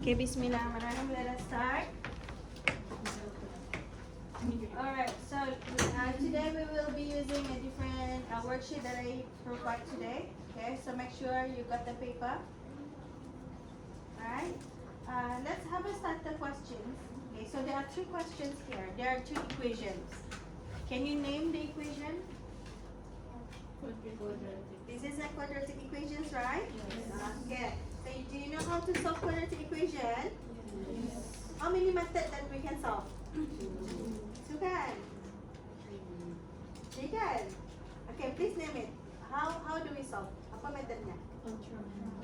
Okay, Bismillahirrahmanirrahim. Let us start. Alright, so today we will be using a different worksheet that I provide today. Okay, so make sure you got the paper. Alright, let's have a start the questions. Okay, so there are three questions here. There are two equations. Can you name the equation? This is a quadratic equations, right? Okay. So do you know how to solve quadratic equation? How many methods that we can solve? Two kan? Three kan? Okay, please name it. How do we solve? Apa metodenya?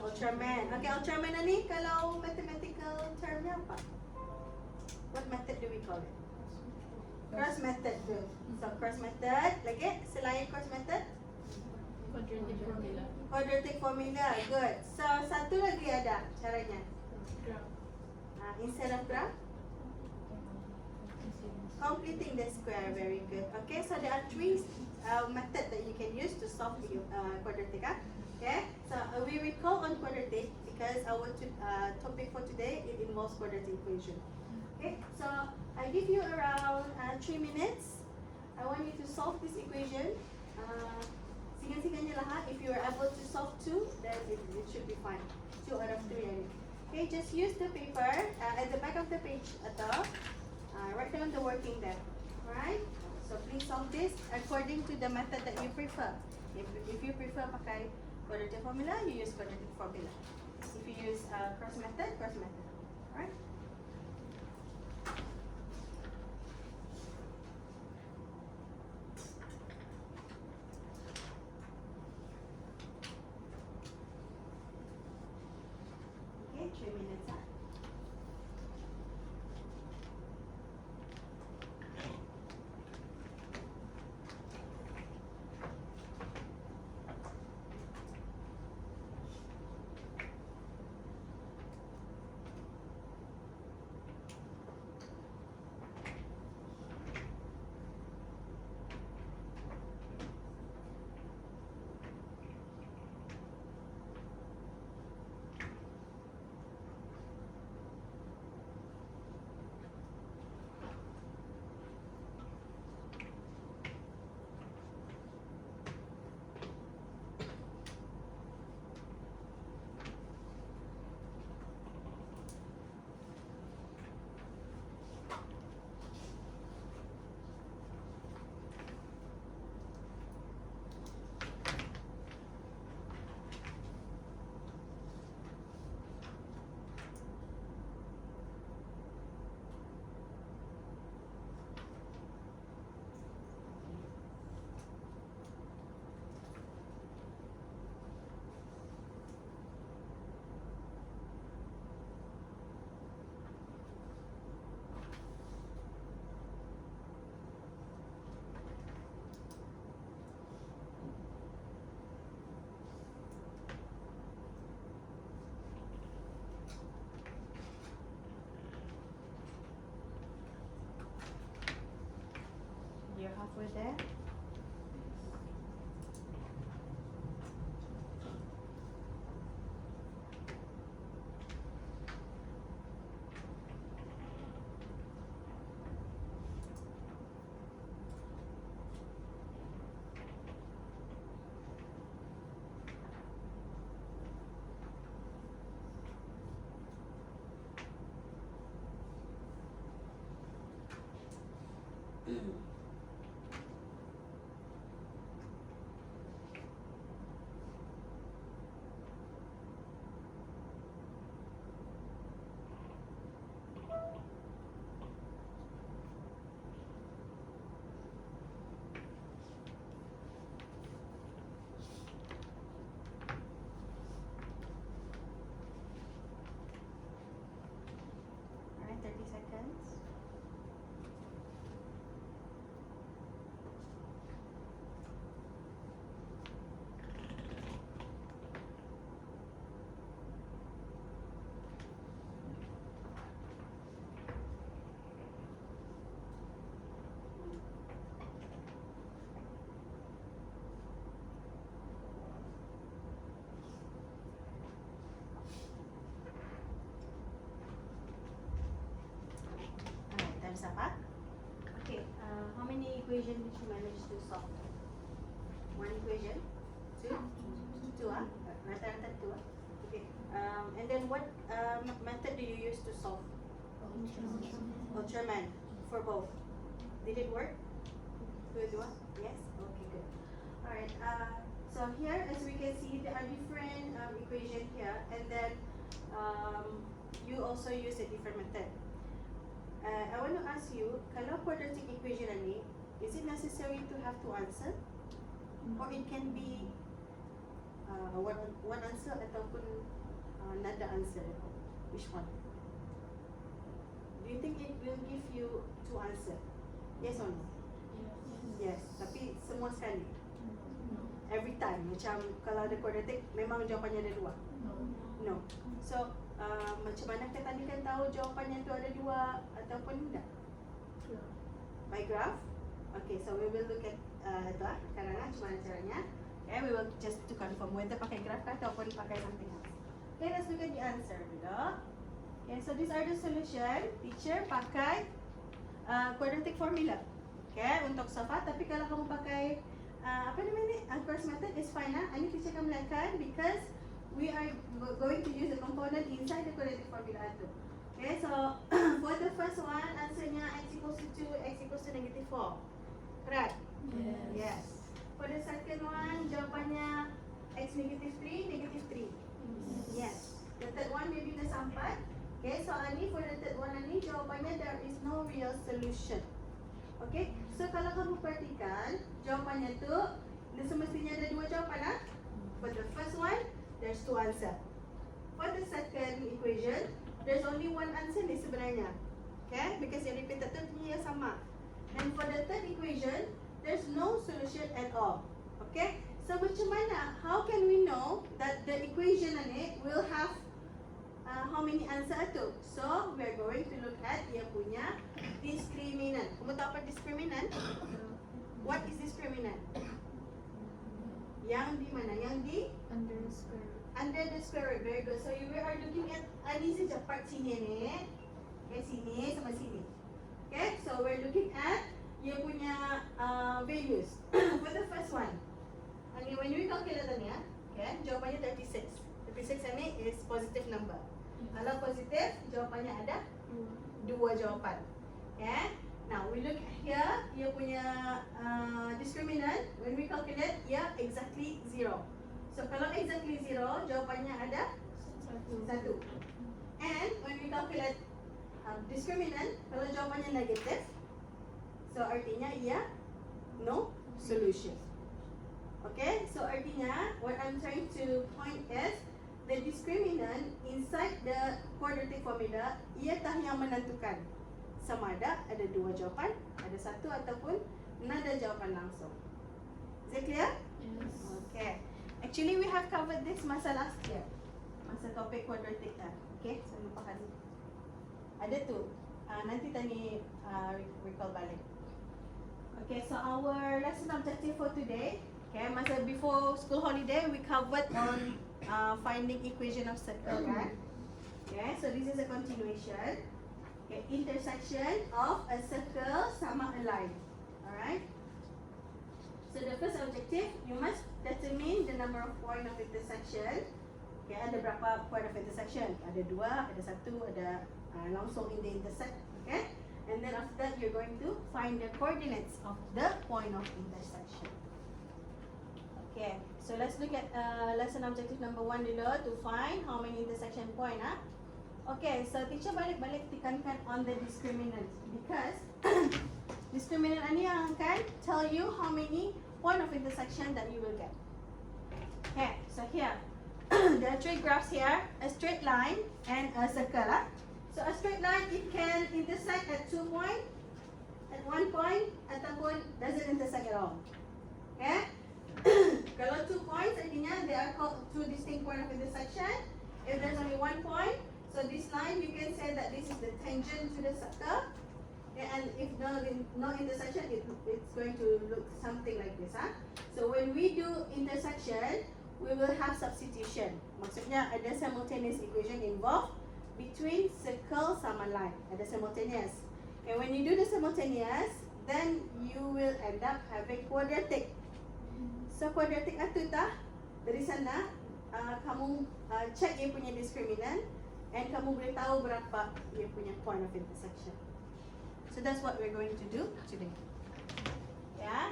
Ultraman. Okay, Ultraman ni kalau mathematical termnya apa? What method do we call it? Cross method. Good. So cross method. Lagi selain cross method? Quadratic formula. Quadratic formula. Good. So satu lagi ada caranya. Instead of graph, completing the square. Very good. Okay, so there are three methods that you can use to solve the quadratic. Okay, so we will call on quadratic because our topic for today it involves quadratic equation. Okay, so I give you around 3 minutes. I want you to solve this equation. Singan-singannya lah. If you are able to solve 2, then it should be fine. 2 out of 3. Okay, just use the paper at the back of the page atau write down the working there. Alright? So please solve this according to the method that you prefer. If you prefer pakai quadratic formula, you use quadratic formula. If you use cross method, cross method. Alright? Okay, 3 minutes up. You're halfway there. Alright, 30 seconds. equation did you manage to solve? One equation? Two? Two, rata-rata two, Okay. And then what method do you use to solve? Ultraman for both. Did it work? Good one? Yes? Okay, good. Alright, so here as we can see there are different equation here, and then you also use a different method. I want to ask you, kalau quadratic equation ni, is it necessary to have two answer? Or it can be one answer ataupun another answer? Which one? Do you think it will give you two answer? Yes or no? Yes. Tapi semua sekali? Every time? Macam kalau ada quadratic, memang jawapannya ada dua? No. So, macam mana kita tadi kan tahu jawapannya tu ada dua ataupun tidak? By graph? Okay, so we will look at itu sekarang macam mana caranya. Okay, we will just to confirm whether pakai graph kah ataupun pakai something else. Okay, let's look at the answer dulu. Okay, so these are the solution. Teacher pakai quadratic formula. Okay, untuk sofa. Tapi kalau kamu pakai apa nama ni? Cross method is fine lah. Ini teacher akan melakukan because we are going to use the component inside the quadratic formula tu. Okay, so for the first one, answernya x equals to 2, x equals to negative 4. Correct? Yes. For the second one, jawapannya x negative 3, negative 3. Yes. The third one maybe dah sampai. Okay, so ni for the third one ni jawapannya there is no real solution. Okay, so kalau kamu perhatikan jawapannya tu, dia semestinya ada dua jawapan lah. For the first one, there's two answer. For the second equation, there's only one answer ni sebenarnya. Okay, because yang repeated tu dia sama. And for the third equation, there's no solution at all. Okay, so macam mana? How can we know that the equation ni will have how many answer tu? So we're going to look at dia punya discriminant. Kamu tahu apa discriminant? What is discriminant? Yang di mana? Yang di Under square root. under the square root. Very good. So we are looking at ini saja part sini ni. Okay, sini sama sini. Okay, so we're looking at dia punya values. For the first one, when we calculate ni, okay, jawapannya 36. 36 ni is positive number. Kalau positif, jawapannya ada dua jawapan. Okay. Now we look here, dia punya discriminant. When we calculate, ia exactly 0. So kalau exactly 0, jawapannya ada 1. And when we calculate discriminant, kalau jawapannya negative, so artinya ia no solution. Okay, so artinya what I'm trying to point is the discriminant inside the quadratic formula, ia tah yang menentukan sama ada dua jawapan, ada satu ataupun nada jawapan langsung. Is it clear? Yes. Okay. Actually, we have covered this masa last year. Masa topik quadratic lah. Okay, so lupakan. Ada tu. Nanti tani recall balik. Okay, so our lesson objective for today. Okay, masa before school holiday, we covered on finding equation of circle, kan? Okay, so this is a continuation. Okay, intersection of a circle sama a line. Alright. So the first objective, you must determine the number of point of intersection. Okay, ada berapa point of intersection? Ada dua, ada satu, ada langsung in the intersect. Okay, and then after that, you're going to find the coordinates of the point of intersection. Okay, so let's look at lesson objective number 1 dulu to find how many intersection point. Okay, so teacher balik-balik tekankan on the discriminant because discriminant ni yang akan tell you how many point of intersection that you will get. Okay, so here there are three graphs here, a straight line and a circle. So a straight line, it can intersect at 2 points, at 1 point, ataupun doesn't intersect at all. Okay. Kalau 2 points, artinya they are called 2 distinct point of intersection. If there's only 1 point, so this line you can say that this is the tangent to the circle. Okay, and if no intersection, it's going to look something like this. So when we do intersection, we will have substitution. Maksudnya ada simultaneous equation involved between circle sama line. Ada simultaneous. And when you do the simultaneous, then you will end up having quadratic. So quadratic itu dah dari sana kamu check dia punya discriminant and kamu boleh tahu berapa dia punya point of intersection. So that's what we're going to do today. Yeah.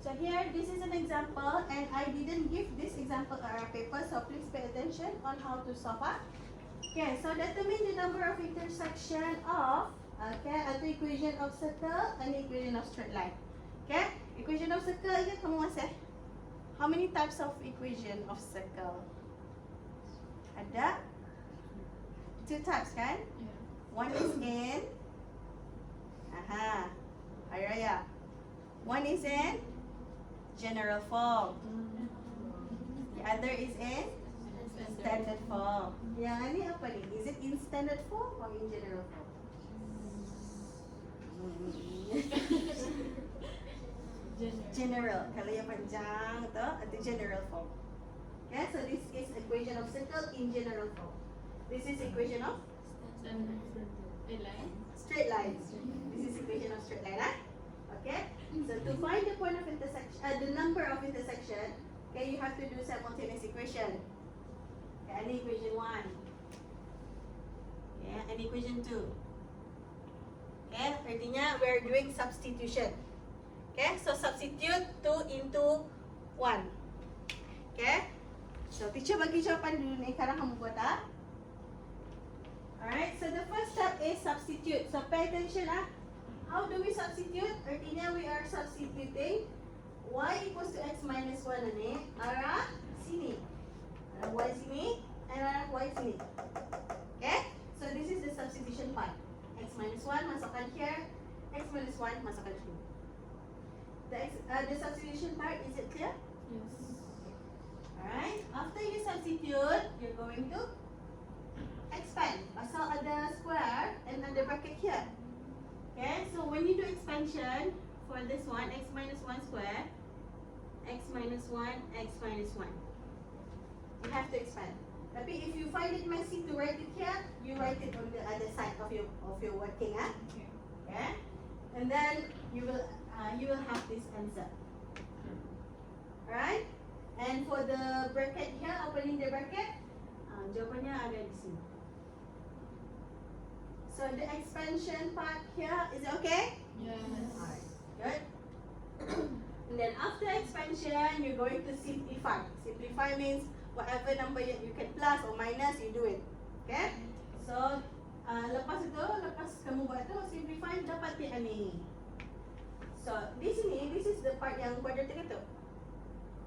So here, this is an example, and I didn't give this example on our paper, so please pay attention on how to solve it. Okay, so determine the number of intersection of atau equation of circle and equation of straight line. Okay, equation of circle je kamu masih. How many types of equation of circle? Ada 2 types kan? Yeah. One is in Hari Raya. One is in general form. The other is in standard form. Yang ni apa ni? Is it in standard form or in general form? General. Kalau yang panjang tu, itu general form. Okay, so this is equation of circle in general form. This is equation of straight line. This is equation of straight line, okay? So to find the point of intersection, the number of intersection, okay, you have to do simultaneous equation. Okay, and equation 1. Okay, and equation 2. Okay, artinya we're doing substitution. Okay, so substitute 2 into 1. Okay, so teacher bagi jawapan dulu ni, sekarang kamu buat tak? Alright, so the first step is substitute. So pay attention How do we substitute? Artinya we are substituting y equals to x minus 1 ni arah sini. Arah y sini and arah y sini. Okay? So this is the substitution part. X minus 1 masukkan here. X minus 1 masukkan sini. The substitution part, is it clear? Yes. Alright. After you substitute, you're going to expand. Pasal ada square and ada bracket here. Okay, so when you do expansion for this one, x minus 1 square, x minus 1, x minus 1. You have to expand. Tapi if you find it messy to write it here, you write it on the other side of your working, Okay. okay? And then you will have this answer. Alright? And for the bracket here, opening the bracket, jawapannya ada di sini. So the expansion part here, is it okay? Yes. Alright, good. And then after expansion, you're going to simplify. Simplify means whatever number you can plus or minus, you do it. Okay? So, lepas kamu buat tu, simplify, dapat yang ni. So, di sini, this is the part yang quadratic itu.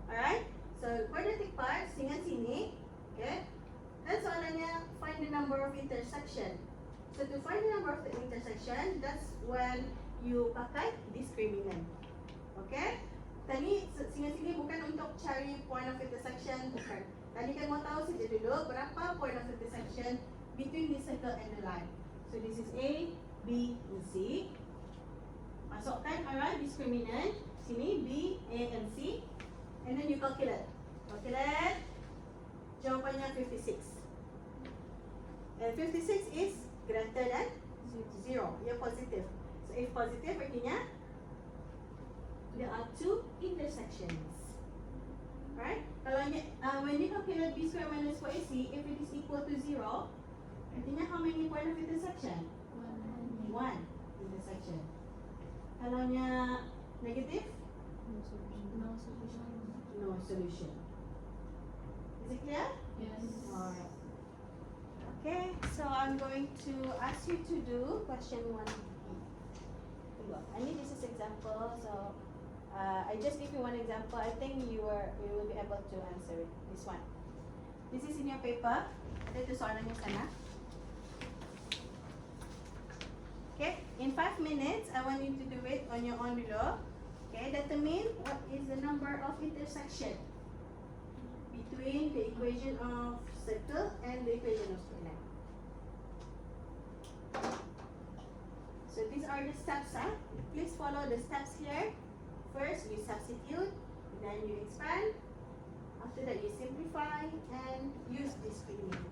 Alright? So, quadratic part, dengan sini. Okay? Dan soalannya, find the number of intersection. So to find the number of the intersection, that's when you pakai discriminant. Okay? Tadi sini bukan untuk cari point of intersection, bukan. Tadi kan mau tahu saja dulu berapa point of intersection between the circle and the line. So this is A, B, and C. Masukkan arah discriminant. Sini B, A, and C. And then you calculate. Calculate. Jawapannya 56. And 56 is greater than 0. Ia positive. So if positive, artinya there are 2 intersections. Right? Kalau when you calculate b square minus 4ac, if it is equal to 0, artinya how many point of intersection? 1 intersection. Kalau negative? No solution. No solution. Is it clear? Yes. Alright. Okay, so I'm going to ask you to do question 1. I need this as example, so I just give you one example. I think you will be able to answer it. This one. This is in your paper. Ada tu soalannya sana. Okay, in 5 minutes, I want you to do it on your own below. Okay, determine what is the number of intersection between the equation of circle and the equation of straight line. So these are the steps. Please follow the steps here. First, you substitute, then you expand. After that, you simplify and use discriminant.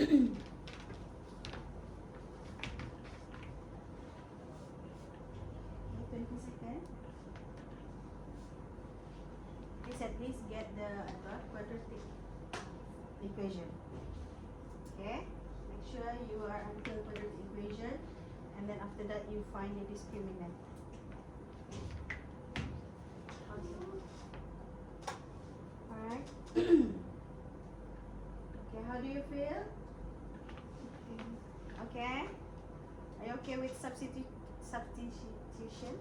20 seconds. Please at least get the quadratic equation. Okay? Make sure you are until quadratic equation, and then after that you find the discriminant. Alright. Okay, how do you feel? Okay? Are you okay with substitution? Yes.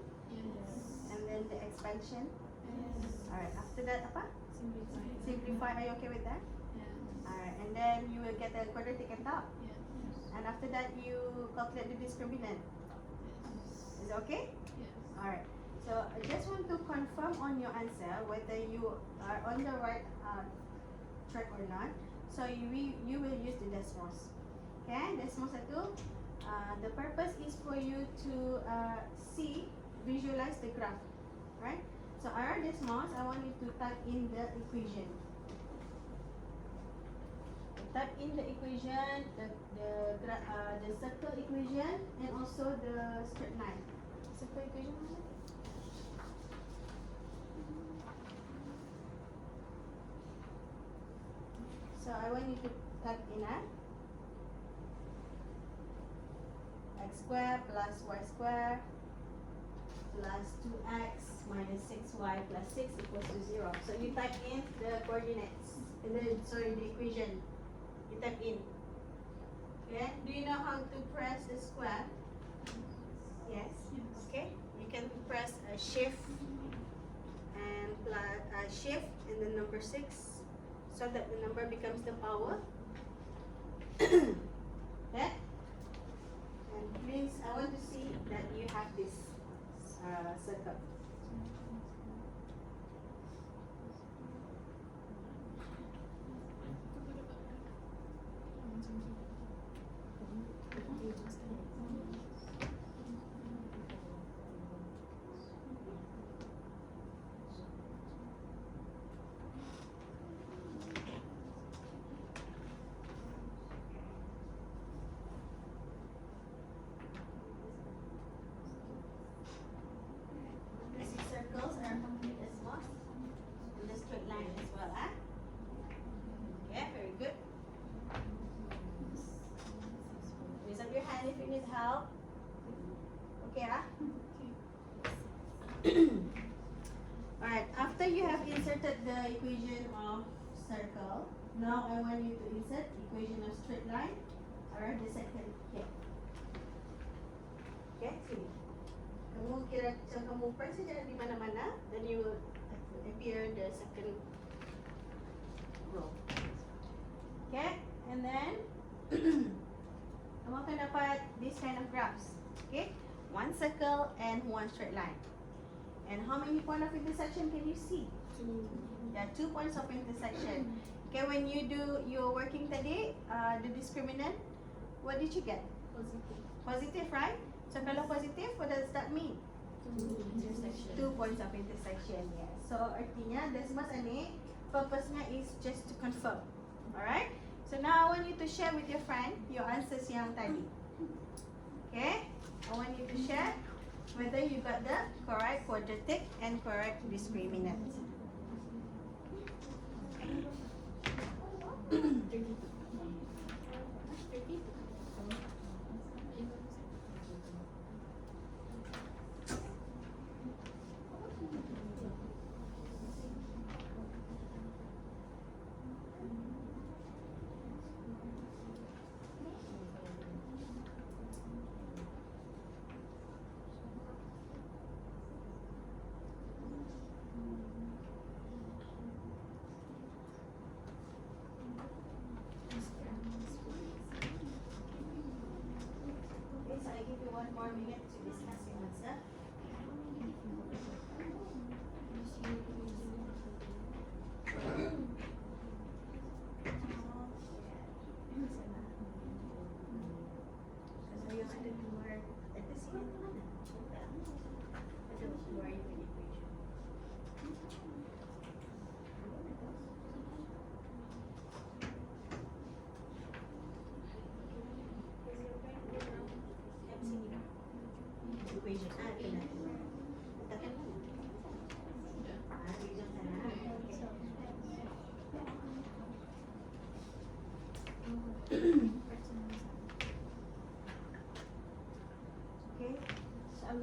And then the expansion? Yes. Alright, after that apa? Simplify. Simplify, are you okay with that? Yes. Alright, and then you will get the quadratic on top. Yes. And after that you calculate the discriminant. Is it okay? Yes. Alright. So I just want to confirm on your answer whether you are on the right track or not. So you will use the Desmos. Okay, Desmos 1. The purpose is for you to visualize the graph, right? So our Desmos, I want you to type in the equation. Type in the equation, the circle equation, and also the straight line. Circle equation mana? So I want you to type in x squared plus y squared plus 2x minus 6y plus 6 equals to 0. So you type in the coordinates, and then the equation. You type in. Okay. Do you know how to press the square? Yes. Okay. You can press a shift and shift and then number 6, so that the number becomes the power. Okay. And please, I want to see that you have this circle. The 6 circles are complete as well. And the straight line as well, huh? Okay, very good. Raise up your hand if you need help. Okay, huh? Alright, after you have inserted the equation of circle, now I want you to insert equation of straight line around the second here. Okay, sini. Kamu kira macam kamu press saja di mana-mana, then you will appear the second row. Okay, and then kamu akan dapat this kind of graphs. Okay, one circle and one straight line. And how many points of intersection can you see? There are 2 points of intersection. Okay, when you do your working today, the discriminant, what did you get? Positive. Positive, right? So kalau positive, what does that mean? Intersection. 2 points of intersection, yes. So artinya Desmos ini purpose-nya is just to confirm. Alright? So now I want you to share with your friend your answers yang tadi. Okay? I want you to share whether you got the correct quadratic and correct discriminant. Okay, so I give you 1 more minute to discuss your answer. So yung ada keluar, ada sini tu mana? Ada keluar yung equation.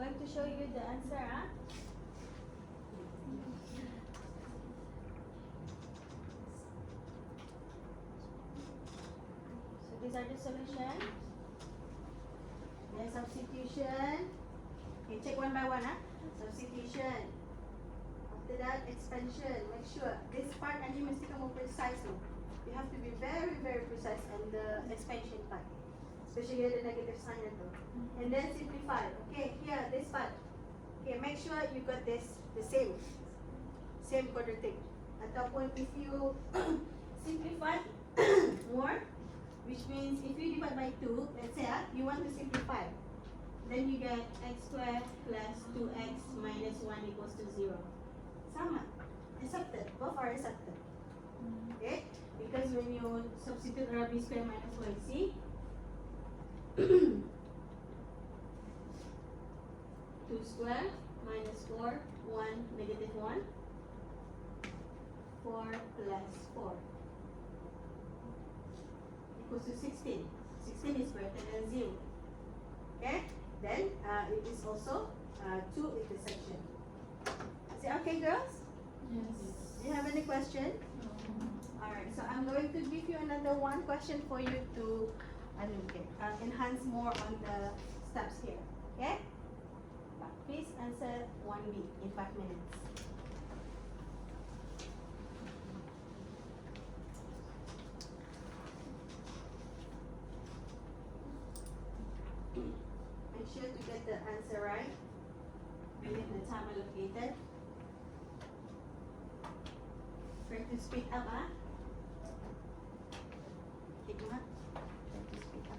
going to show you the answer, huh? So these are the solutions. Then substitution. Okay, check one by one, huh? Substitution. After that, expansion. Make sure this part nanti mesti kamu precise tu. You have to be very, very precise on the expansion part. Especially the negative sign tu. And then simplify. Okay, here, this part. Okay, make sure you got this, the same. Same quadratic. Ataupun if you simplify more, which means if you divide by 2, let's say you want to simplify. Then you get x squared plus 2x minus 1 equals to 0. Sama. Accepted. Both are accepted. Okay? Because when you substitute b squared minus yc, 2 squared minus 4, 1 negative 1, 4 plus 4 equals to 16. 16 is greater than 0. Okay? Then it is also 2 intersection. Is it okay, girls? Yes. Do you have any question? Alright, so I'm going to give you another one question for you to enhance more on the steps here. Okay? But please answer 1B in 5 minutes. Make sure to get the answer right within the time allocated. Try to speed up, huh? Hikmah, try to speed up.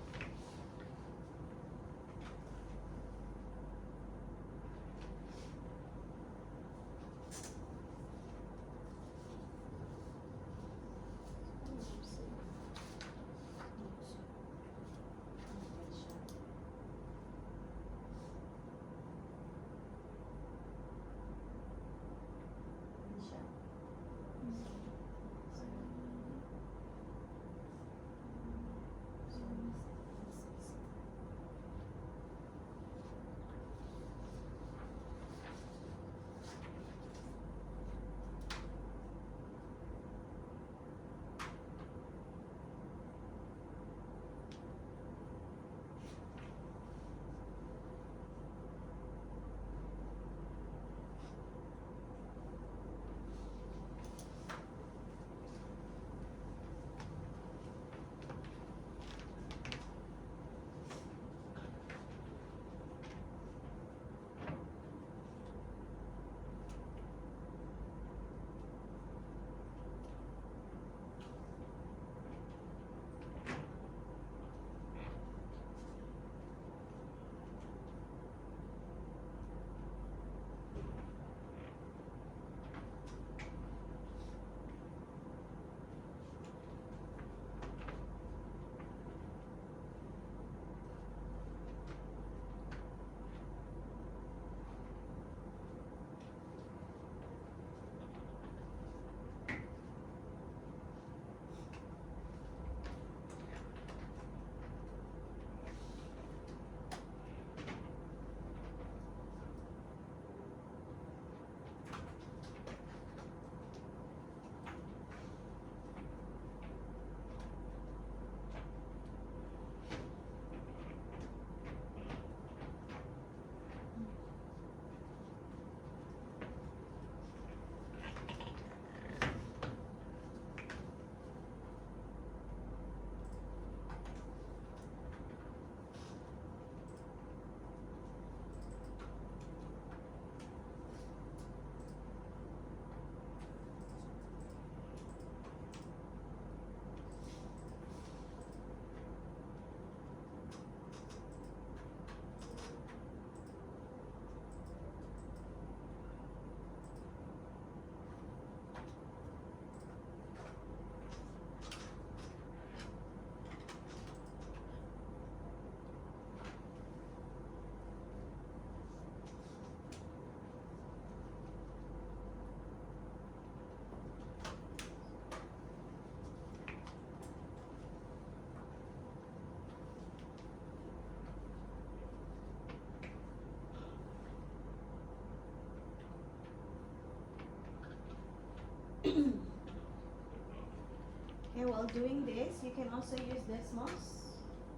while doing this, you can also use Desmos,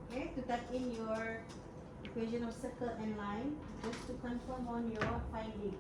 okay, to type in your equation of circle and line just to confirm on your finding.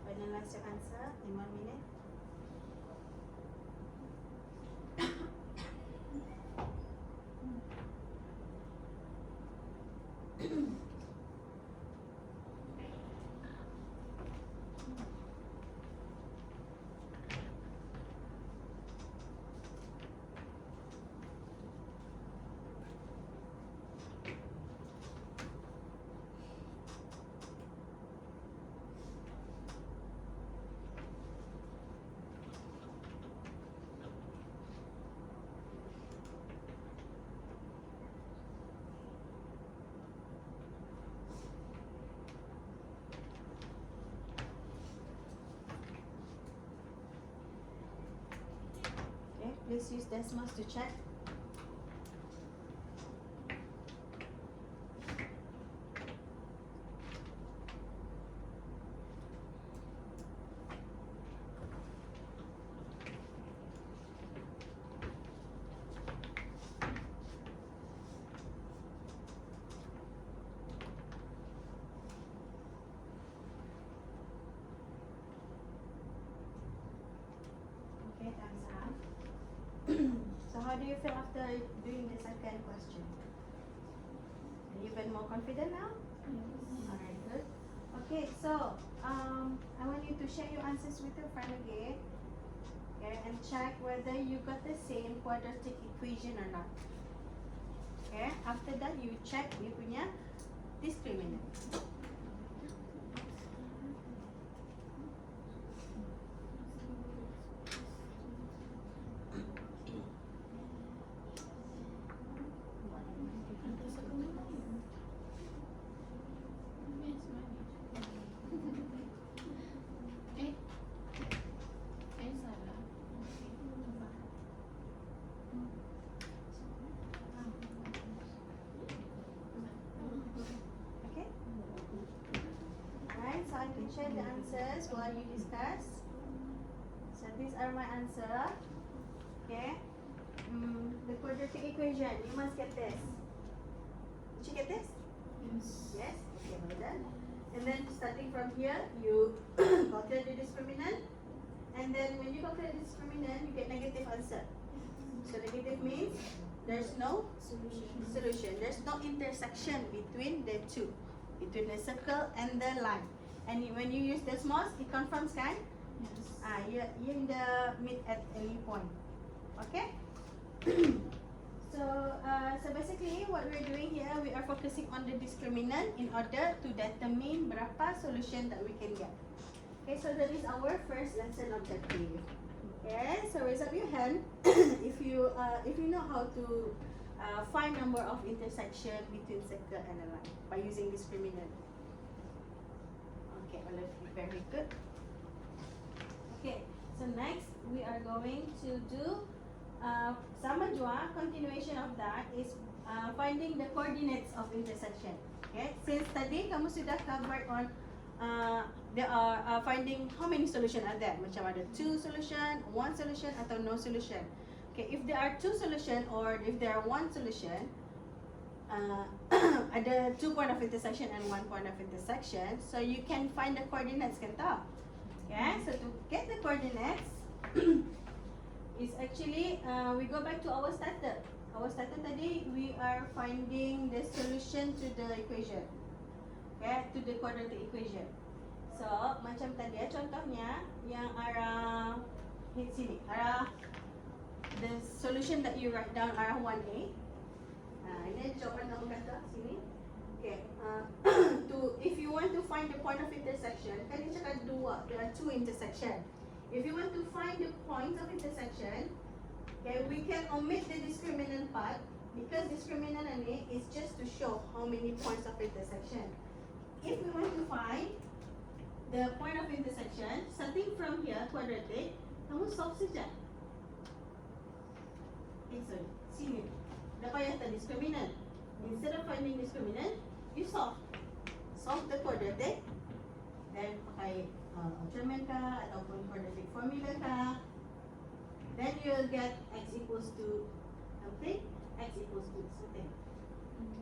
Finalize your answer in 1 minute. Okay, please use Desmos to check. Okay, time's up. So how do you feel after doing the second question? Are you even more confident now? Alright, good. Okay, so I want you to share your answers with your friend again. Okay, and check whether you got the same quadratic equation or not. Okay, after that you check you punya discriminant. Okay? Alright, so I can share the answers while you discuss. So these are my answer. Okay? The quadratic equation, you must get this. Did you get this? Yes? Okay, well done. And then starting from here, you calculate the discriminant. And then when you calculate the discriminant, you get negative answer. So negative means there's no solution. There's no intersection between the two, between the circle and the line. And when you use Desmos, it confirms, kan? You're in the mid at any point. Okay? So basically what we're doing here, we are focusing on the discriminant in order to determine berapa solution that we can get. Okay, so that is our first lesson objective. Okay, so raise up your hand if you know how to find number of intersection between circle and a line by using discriminant. Okay, all of you, very good. Okay, so next we are going to do sama jua, continuation of that is finding the coordinates of intersection. Okay, since tadi kamu sudah covered on there are finding how many solution are there. Macam ada 2 solution, 1 solution atau no solution. Okay, if there are 2 solution or if there are 1 solution, ada 2 point of intersection and 1 point of intersection, so you can find the coordinates, kan tak? Okay, so to get the coordinates, is actually we go back to our starter. Our starter tadi we are finding the solution to the equation. Okay, to the quadratic equation. So macam tadi contohnya yang arah sini, arah the solution that you write down arah 1A. Ini jawapan nombor kata sini. Okay, to if you want to find the point of intersection, kan dia cakap dua, there are two intersection. If you want to find the point of intersection, okay, we can omit the discriminant part because discriminant ini is just to show how many points of intersection. If we want to find the point of intersection, starting from here, quadratic, kamu solve saja. Sorry, sini. Dah payah tak discriminant. Instead of finding discriminant, you solve. Solve the quadratic, then pakai German ka ataupun quadratic formula ka. Then you'll get x equals to something, x equals to something.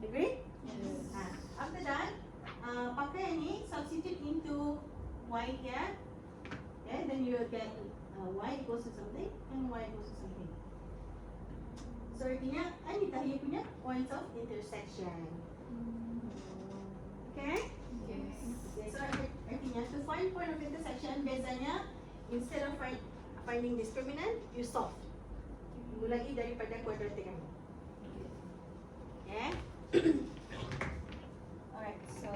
Agree? Yes. After that, pakai ni substitute into y here. Okay, then you'll get y equals to something and y equals to something. So artinya, ini tahi punya points of intersection. Okay? Yes. Okay, so artinya to find point of intersection, bezanya instead of finding discriminant, you solve. Mulai daripada quadratic kan. Okay? Alright, so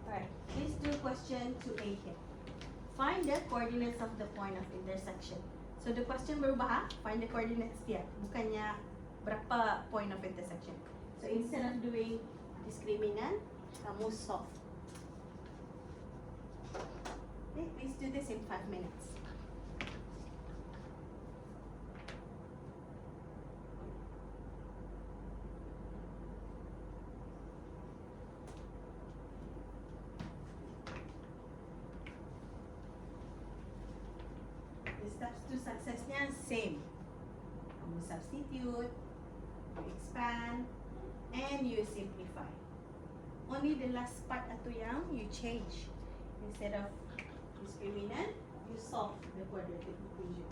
alright, please do question 2A here. Find the coordinates of the point of intersection. So the question berubah, find the coordinates dia, bukannya berapa point of intersection. So instead of doing discriminant, kamu solve. Okay, please do this in 5 minutes. The steps to successnya same. Kamu substitute, you expand, and you simplify. Only the last part atau yang you change. Instead of discriminant, you solve the quadratic equation.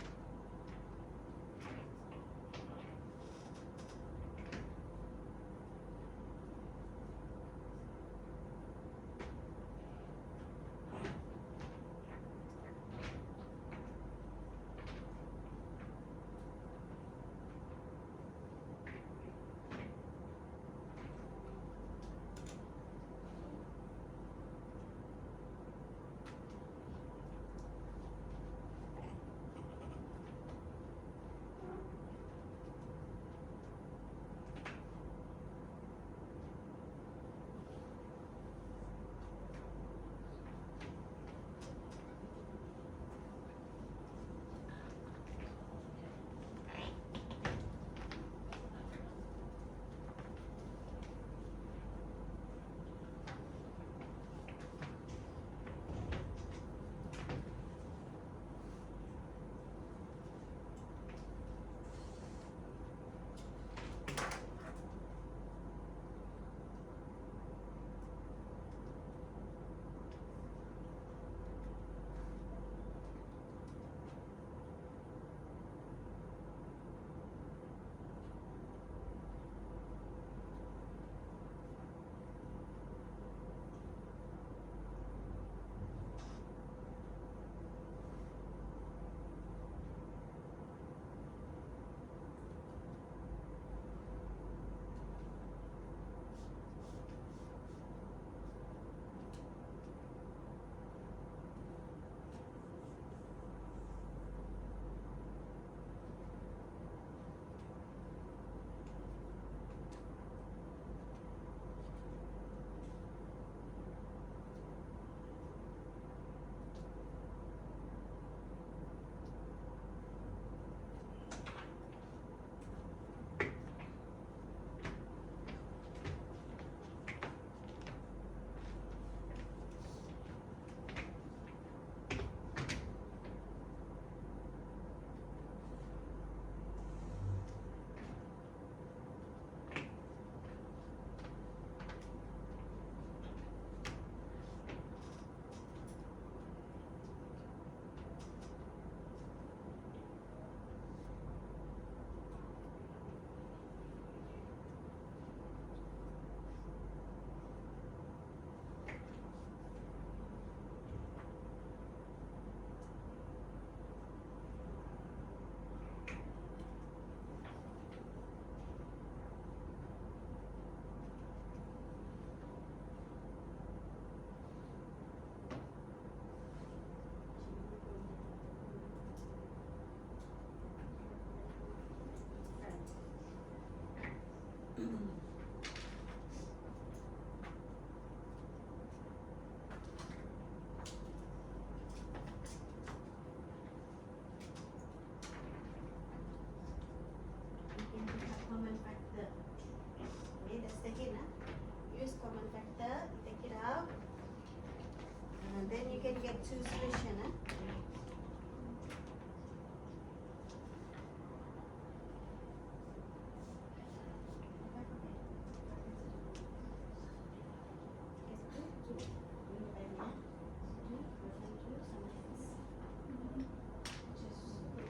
to solution.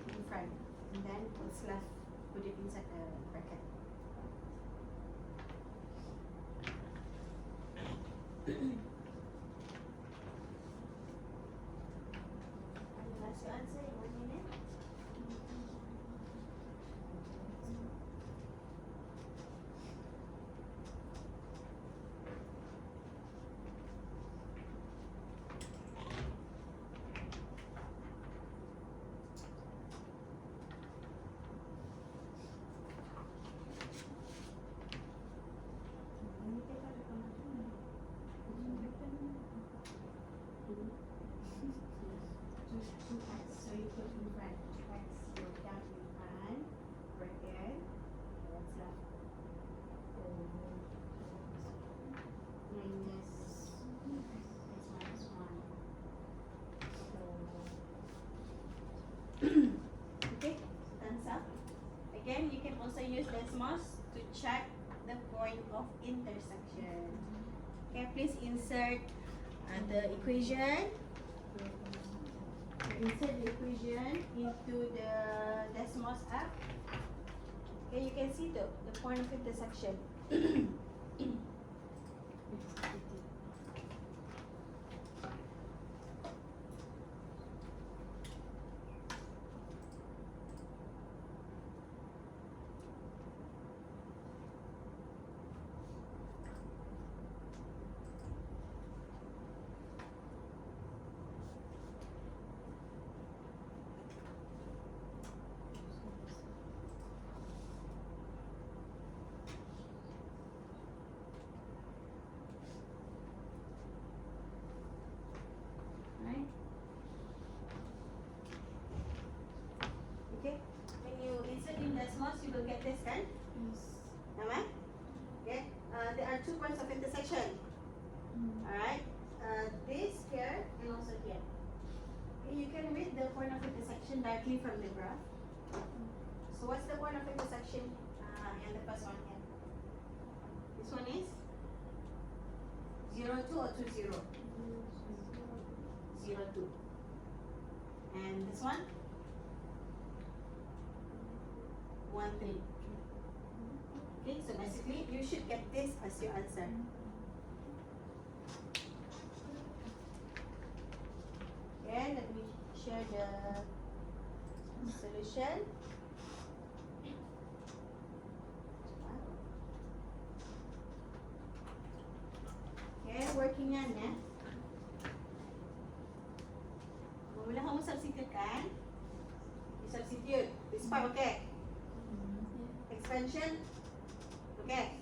In front, and then what's left, put it inside the bracket. Last answer in 1 minute. So you put in front, x, you count in front, bracket, what's left? Minus x minus 1. So, okay, thumbs up. Again, you can also use Desmos to check the point of intersection. Okay, please insert the equation. Insert the equation into the Desmos app. Okay, you can see the point of intersection. Right? Okay, when you insert in Desmos, you will get this, kan? Am I? Okay, there are 2 points of intersection. Alright, this here and also here. Okay, you can read the point of intersection directly from the graph. So what's the point of intersection in the first one here? This one is 0, 2 or 2, 0? 0, 2. And this one? 1, 3. Okay, so basically you should get this as your answer. Okay, let me share the solution. Okay, working yan Mula kamu substitute kan? You substitute. This part okay. Expansion. Okay.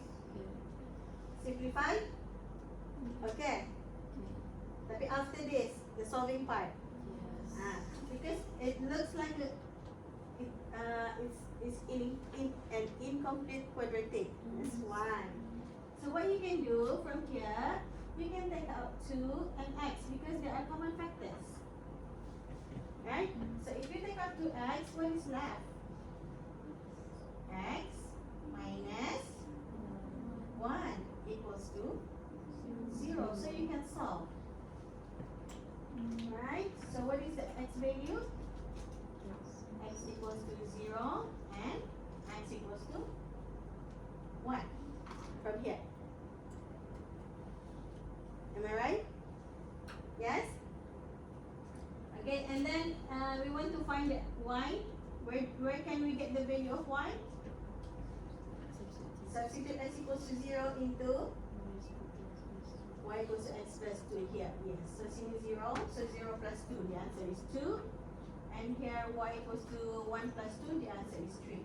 Simplify. Okay. Tapi after this, the solving part. Because it looks like it's in an incomplete quadratic. That's one. So what you can do from here, you can take out 2 and x because they are common factors. Right? So if you take out 2x, what is left? X minus 1 equals to 0. So you can solve. Right? So what is the x value? X equals to 0 and x equals to 1 from here. Am I right? Yes? Okay, and then we want to find y. Where can we get the value of y? Substitute x equals to 0 into y equals to x plus 2 here. Yes, so since 0, so 0 plus 2, the answer is 2. And here y equals to 1 plus 2, the answer is 3.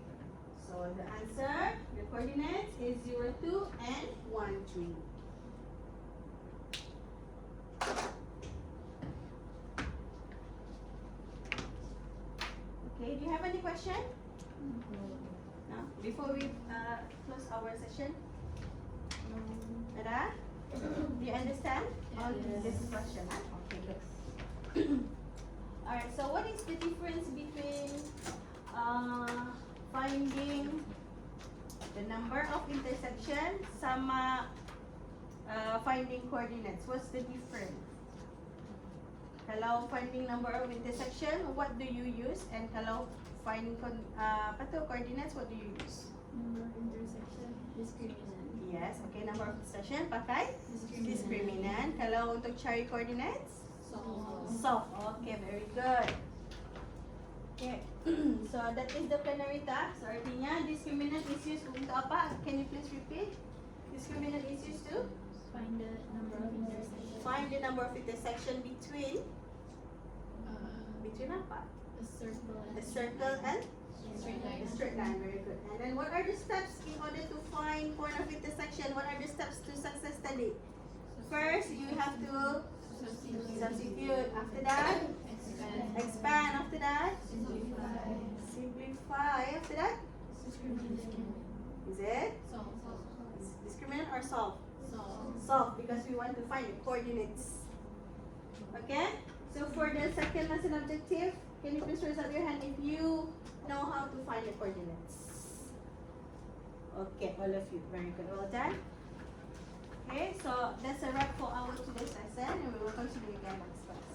So the answer, the coordinates is 0, 2 and 1, 3. Okay, do you have any question? No? Before we close our session? Ada? Do you understand? Yes. This question, huh? Okay, good. Alright, so what is the difference between finding the number of intersection sama finding coordinates? What's the difference? Kalau finding number of intersection, what do you use? And kalau finding coordinates, what do you use? Number of intersection, discriminant. Yes, okay, number of intersection pakai discriminant. Kalau untuk cari coordinates, solve. Okay, very good. Okay, so that is the plenary task. So artinya discriminant is used untuk apa? Can you please repeat? Discriminant is used to Find the number of intersection. find the number of intersection between apa? A circle and A circle and straight line. a straight line. Very good. And then what are the steps in order to find point of intersection? What are the steps to success study? First, you have to substitute. After that, expand. After that, simplify. After that, is it discriminant or solve? Solve, because we want to find the coordinates. Okay? So for the second lesson objective, can you please raise up your hand if you know how to find the coordinates? Okay, all of you. Very good. Well done. Okay, so that's a wrap for our today's lesson, and we will continue again next class.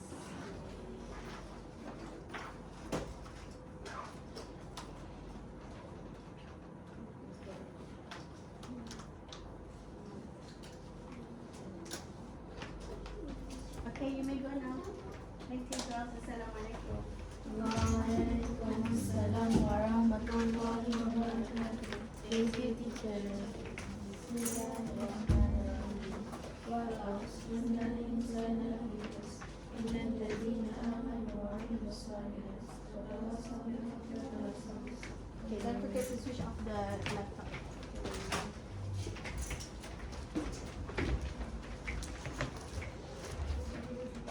Okay, you may go now. Thank you, girls. Assalamualaikum. Waalaikumsalam warahmatullahi wabarakatuh. Thank you, teacher. Okay, don't forget to switch off the laptop.